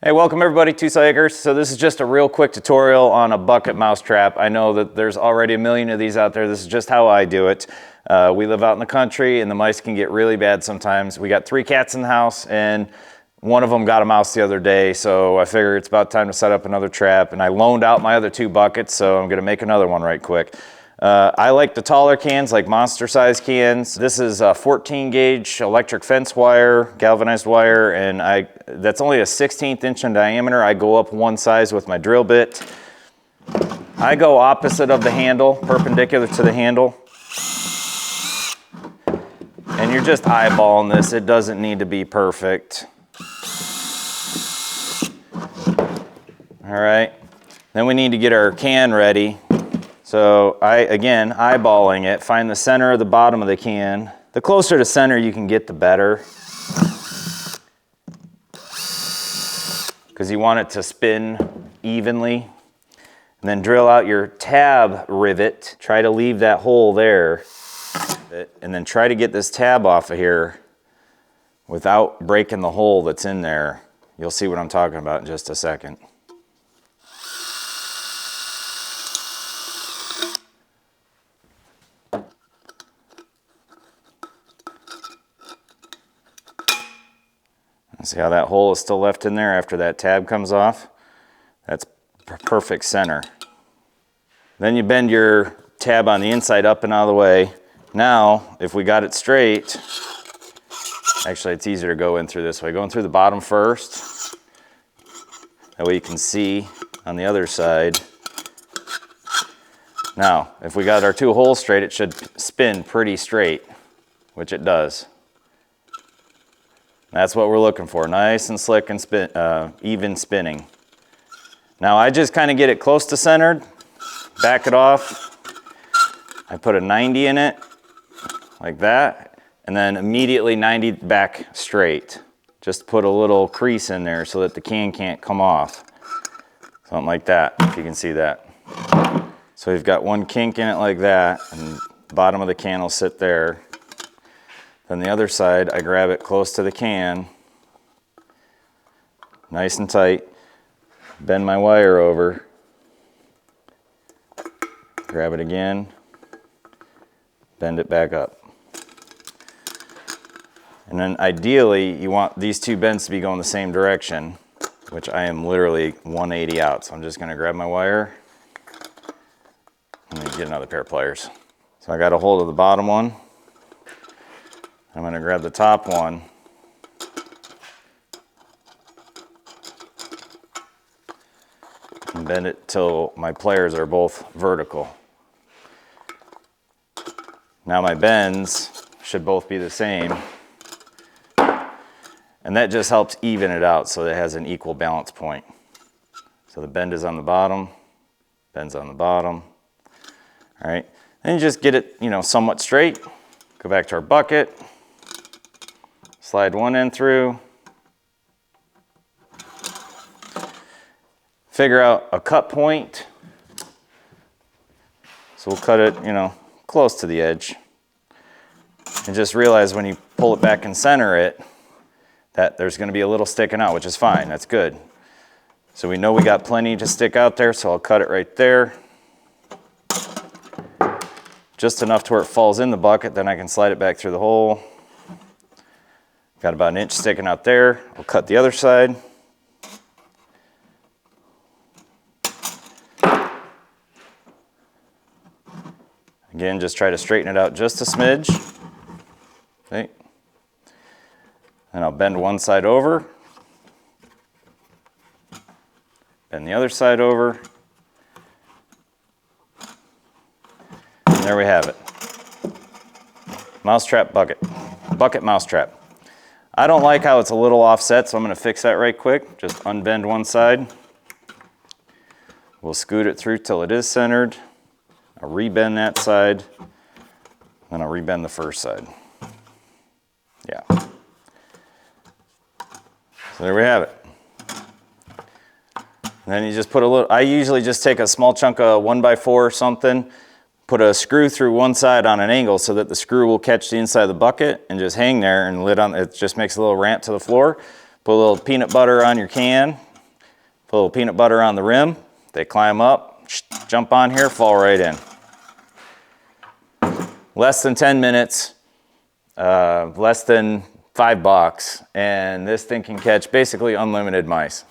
Hey, welcome everybody to Acres. So this is just a real quick tutorial on a bucket mousetrap. I know that there's already a million of these out there. This is just how I do it. We live out in the country and the mice can get really bad sometimes. We got 3 cats in the house and one of them got a mouse the other day. So I figured it's about time to set up another trap, and I loaned out my other 2 buckets. So I'm gonna make another one right quick. I like the taller cans, like monster size cans. This is a 14 gauge electric fence wire, galvanized wire, and that's only a 1/16 inch in diameter. I go up 1 size with my drill bit. I go opposite of the handle, perpendicular to the handle. And you're just eyeballing this. It doesn't need to be perfect. All right, then we need to get our can ready. So again, eyeballing it, find the center of the bottom of the can. The closer to center you can get, the better. Because you want it to spin evenly. And then drill out your tab rivet. Try to leave that hole there. And then try to get this tab off of here without breaking the hole that's in there. You'll see what I'm talking about in just a second. See how that hole is still left in there after that tab comes off? That's perfect center. Then you bend your tab on the inside up and out of the way. Now, if we got it straight, actually it's easier to go in through this way. Going through the bottom first. That way you can see on the other side. Now, if we got our 2 holes straight, it should spin pretty straight, which it does. That's what we're looking for, nice and slick and even spinning. Now I just kind of get it close to centered, back it off. I put a 90 in it, like that, and then immediately 90 back straight. Just put a little crease in there so that the can can't come off. Something like that, if you can see that. So we've got 1 kink in it like that, and the bottom of the can will sit there. Then the other side, I grab it close to the can, nice and tight, bend my wire over, grab it again, bend it back up. And then ideally, you want these 2 bends to be going the same direction, which I am literally 180 out. So I'm just gonna grab my wire and then get another pair of pliers. So I got a hold of the bottom one. I'm going to grab the top one and bend it till my pliers are both vertical. Now my bends should both be the same, and that just helps even it out so it has an equal balance point. So the bend is on the bottom, bend's on the bottom. All right, then you just get it, somewhat straight. Go back to our bucket. Slide 1 end through. Figure out a cut point. So we'll cut it, close to the edge. And just realize when you pull it back and center it, that there's going to be a little sticking out, which is fine. That's good. So we know we got plenty to stick out there, so I'll cut it right there. Just enough to where it falls in the bucket, then I can slide it back through the hole. Got about 1 inch sticking out there. I'll cut the other side. Again, just try to straighten it out just a smidge. Okay. And I'll bend one side over. Bend the other side over. And there we have it. Mousetrap bucket. Bucket mousetrap. I don't like how it's a little offset, so I'm going to fix that right quick. Just unbend one side. We'll scoot it through till it is centered. I'll rebend that side. Then I'll rebend the first side. Yeah. So there we have it. And then you just put a little, I usually just take a small chunk of 1x4 or something, put a screw through one side on an angle so that the screw will catch the inside of the bucket and just hang there and lid on, it just makes a little ramp to the floor. Put a little peanut butter on your can, Put a little peanut butter on the rim. They climb up, jump on here, fall right in. Less than 10 minutes, less than $5, and this thing can catch basically unlimited mice.